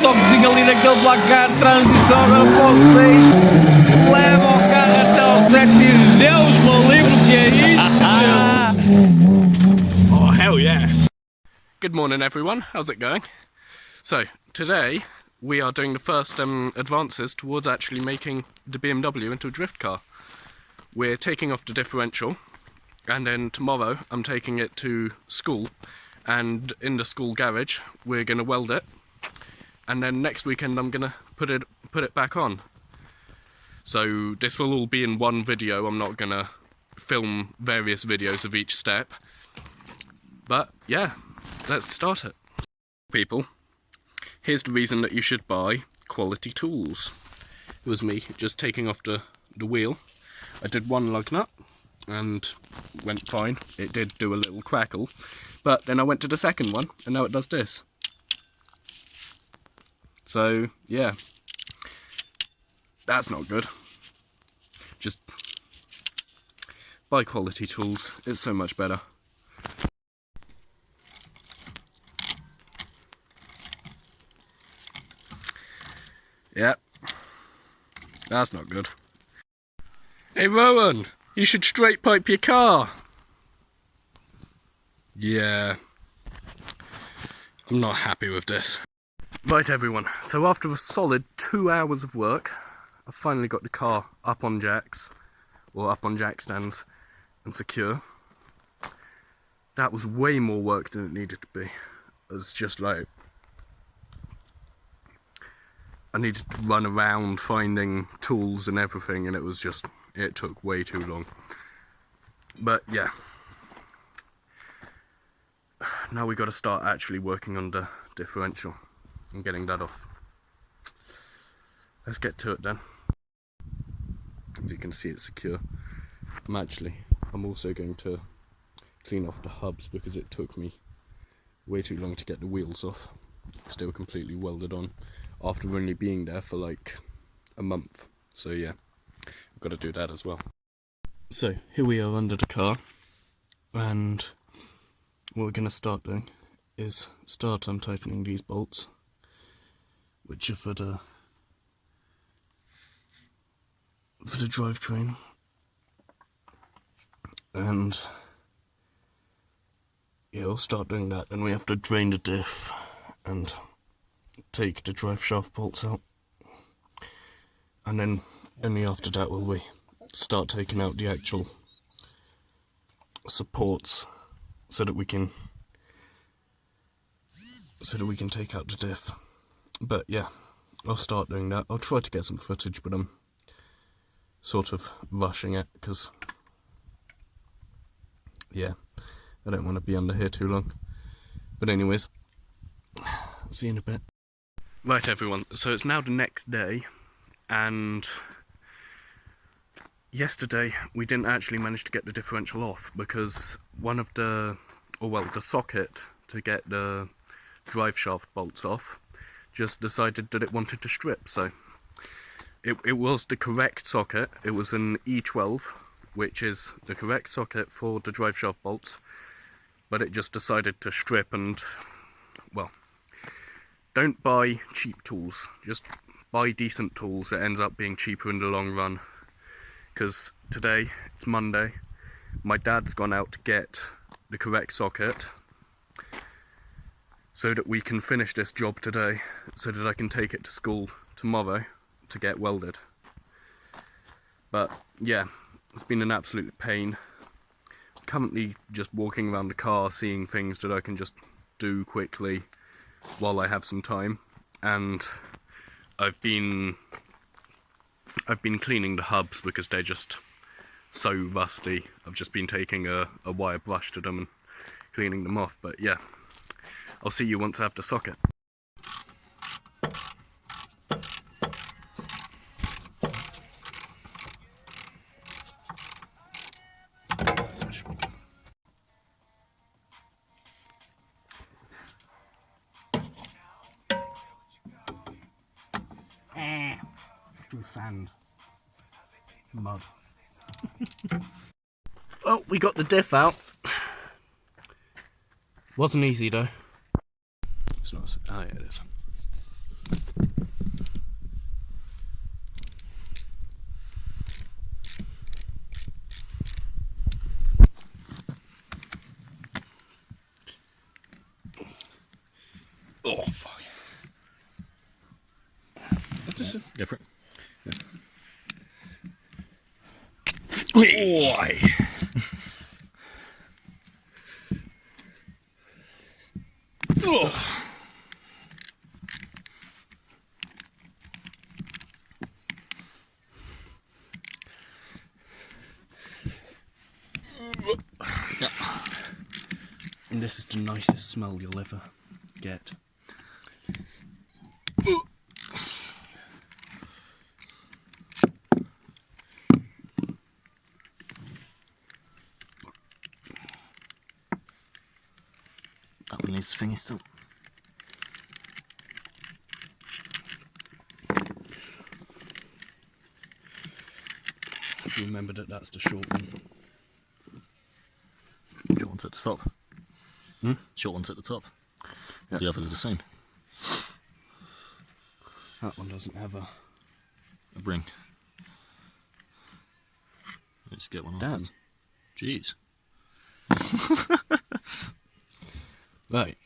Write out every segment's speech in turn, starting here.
toquezinho ali naquele placar de transição agora para o 6, leva o carro até ao 7 e Deus me livre, que é isto? Oh, hell yes! Good morning everyone, how's it going? So, today we are doing the first advances towards actually making the BMW into a drift car. We're taking off the differential, and then tomorrow I'm taking it to school, and in the school garage we're going to weld it, and then next weekend I'm going to put it back on. So this will all be in one video. I'm not going to film various videos of each step, but yeah, let's start it. People, here's the reason that you should buy quality tools. It was me just taking off the wheel. I did one lug nut and went fine. It did do a little crackle, but then I went to the second one and now it does this. So yeah, that's not good. Just buy quality tools, it's so much better. Yeah, that's not good. Hey Rowan, you should straight pipe your car. Yeah, I'm not happy with this. Right everyone, so after a solid 2 hours of work, I've finally got the car up on jacks, or up on jack stands, and secure. That was way more work than it needed to be. It was just like, I needed to run around finding tools and everything, and it took way too long. But yeah, now we got to start actually working on the differential and getting that off. Let's get to it then. As you can see, it's secure. I'm also going to clean off the hubs because it took me way too long to get the wheels off. Still completely welded on after only being there for like a month. So yeah, I've got to do that as well. So here we are under the car, and what we're going to start doing is start untightening these bolts, which are for the drivetrain, and yeah, we'll start doing that. Then we have to drain the diff and take the drive shaft bolts out, and then only after that will we start taking out the actual supports so that we can take out the diff. But yeah, I'll start doing that. I'll try to get some footage, but I'm sort of rushing it because yeah, I don't want to be under here too long. But anyways, see you in a bit. Right everyone, so it's now the next day, and yesterday we didn't actually manage to get the differential off because one of the socket to get the drive shaft bolts off just decided that it wanted to strip. So it was the correct socket. It was an E12, which is the correct socket for the drive shaft bolts, but it just decided to strip. And well, don't buy cheap tools, just buy decent tools. It ends up being cheaper in the long run. Because today, it's Monday, my dad's gone out to get the correct socket so that we can finish this job today, so that I can take it to school tomorrow to get welded. But yeah, it's been an absolute pain. I'm currently just walking around the car seeing things that I can just do quickly while I have some time, and I've been cleaning the hubs because they're just so rusty. I've just been taking a wire brush to them and cleaning them off. But yeah, I'll see you once I have the socket. Sand. Mud. Well, we got the diff out. Wasn't easy though. It's not. Oh yeah, it is. Oh, fuck. Go for it. Oi. And this is the nicest smell you'll ever get. That one needs thingy still. Have you remembered that that's the short one? Short one's at the top. Short one's at the top. Yep. The others are the same. That one doesn't have a ring. Let's get one off. Damn. Jeez. Right.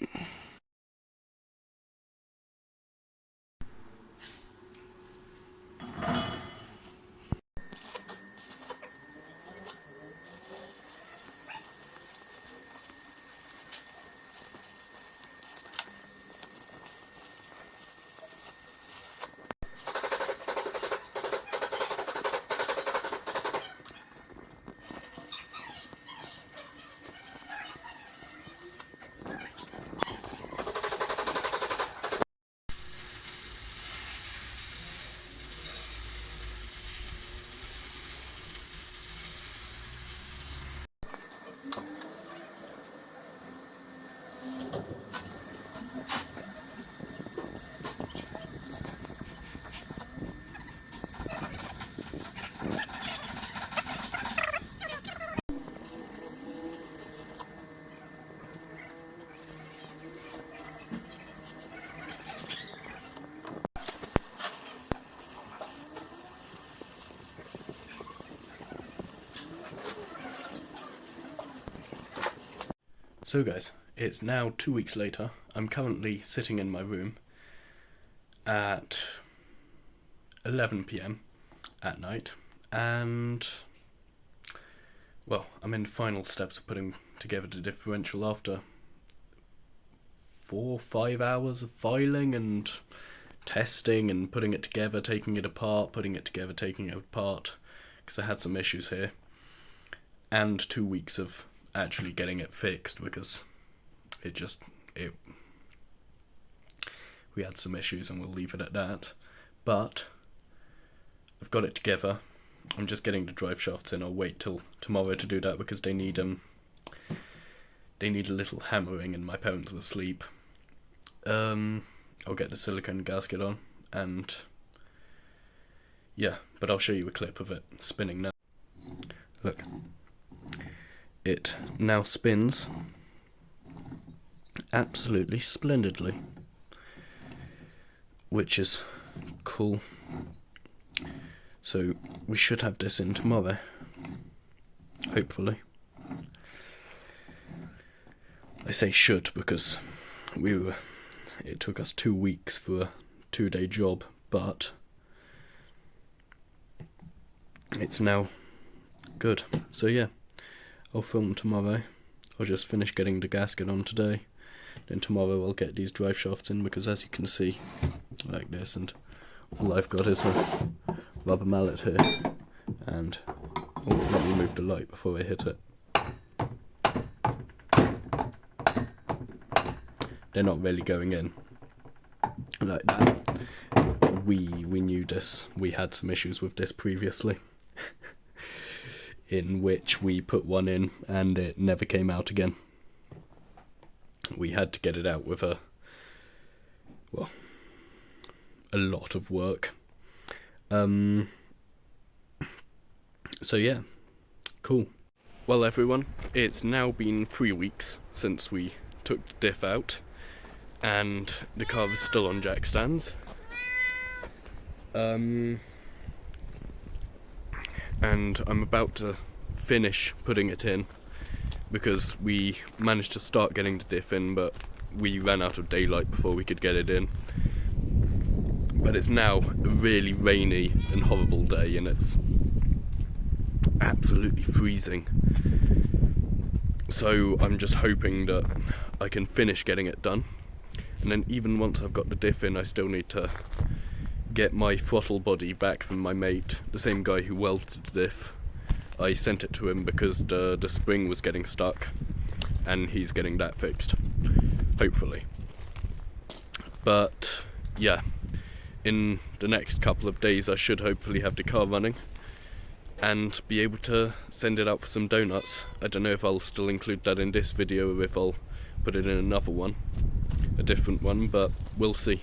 So guys, it's now 2 weeks later. I'm currently sitting in my room at 11 PM at night, and well, I'm in the final steps of putting together the differential after 4 or 5 hours of filing and testing and putting it together, taking it apart, putting it together, taking it apart, because I had some issues here, and 2 weeks of actually getting it fixed because we had some issues, and we'll leave it at that. But I've got it together. I'm just getting the drive shafts in. I'll wait till tomorrow to do that because they need a little hammering and my parents were asleep. I'll get the silicone gasket on, and yeah, but I'll show you a clip of it spinning now. Look. It now spins absolutely splendidly, which is cool. So we should have this in tomorrow, hopefully. I say should because it took us 2 weeks for a 2-day job, but it's now good. So yeah, I'll film tomorrow. I'll just finish getting the gasket on today. Then tomorrow I'll get these drive shafts in because, as you can see, like this, and all I've got is a rubber mallet here. And let me move the light before I hit it. They're not really going in like that. We knew this. We had some issues with this previously. In which we put one in and it never came out again. We had to get it out with a lot of work. So yeah, cool. Well everyone, it's now been 3 weeks since we took the diff out, and the car is still on jack stands. And I'm about to finish putting it in because we managed to start getting the diff in, but we ran out of daylight before we could get it in. But it's now a really rainy and horrible day, and it's absolutely freezing. So I'm just hoping that I can finish getting it done. And then even once I've got the diff in, I still need to get my throttle body back from my mate, the same guy who welded the diff. I sent it to him because the spring was getting stuck, and he's getting that fixed, hopefully. But yeah, in the next couple of days I should hopefully have the car running and be able to send it out for some donuts. I don't know if I'll still include that in this video or if I'll put it in another one, a different one, but we'll see.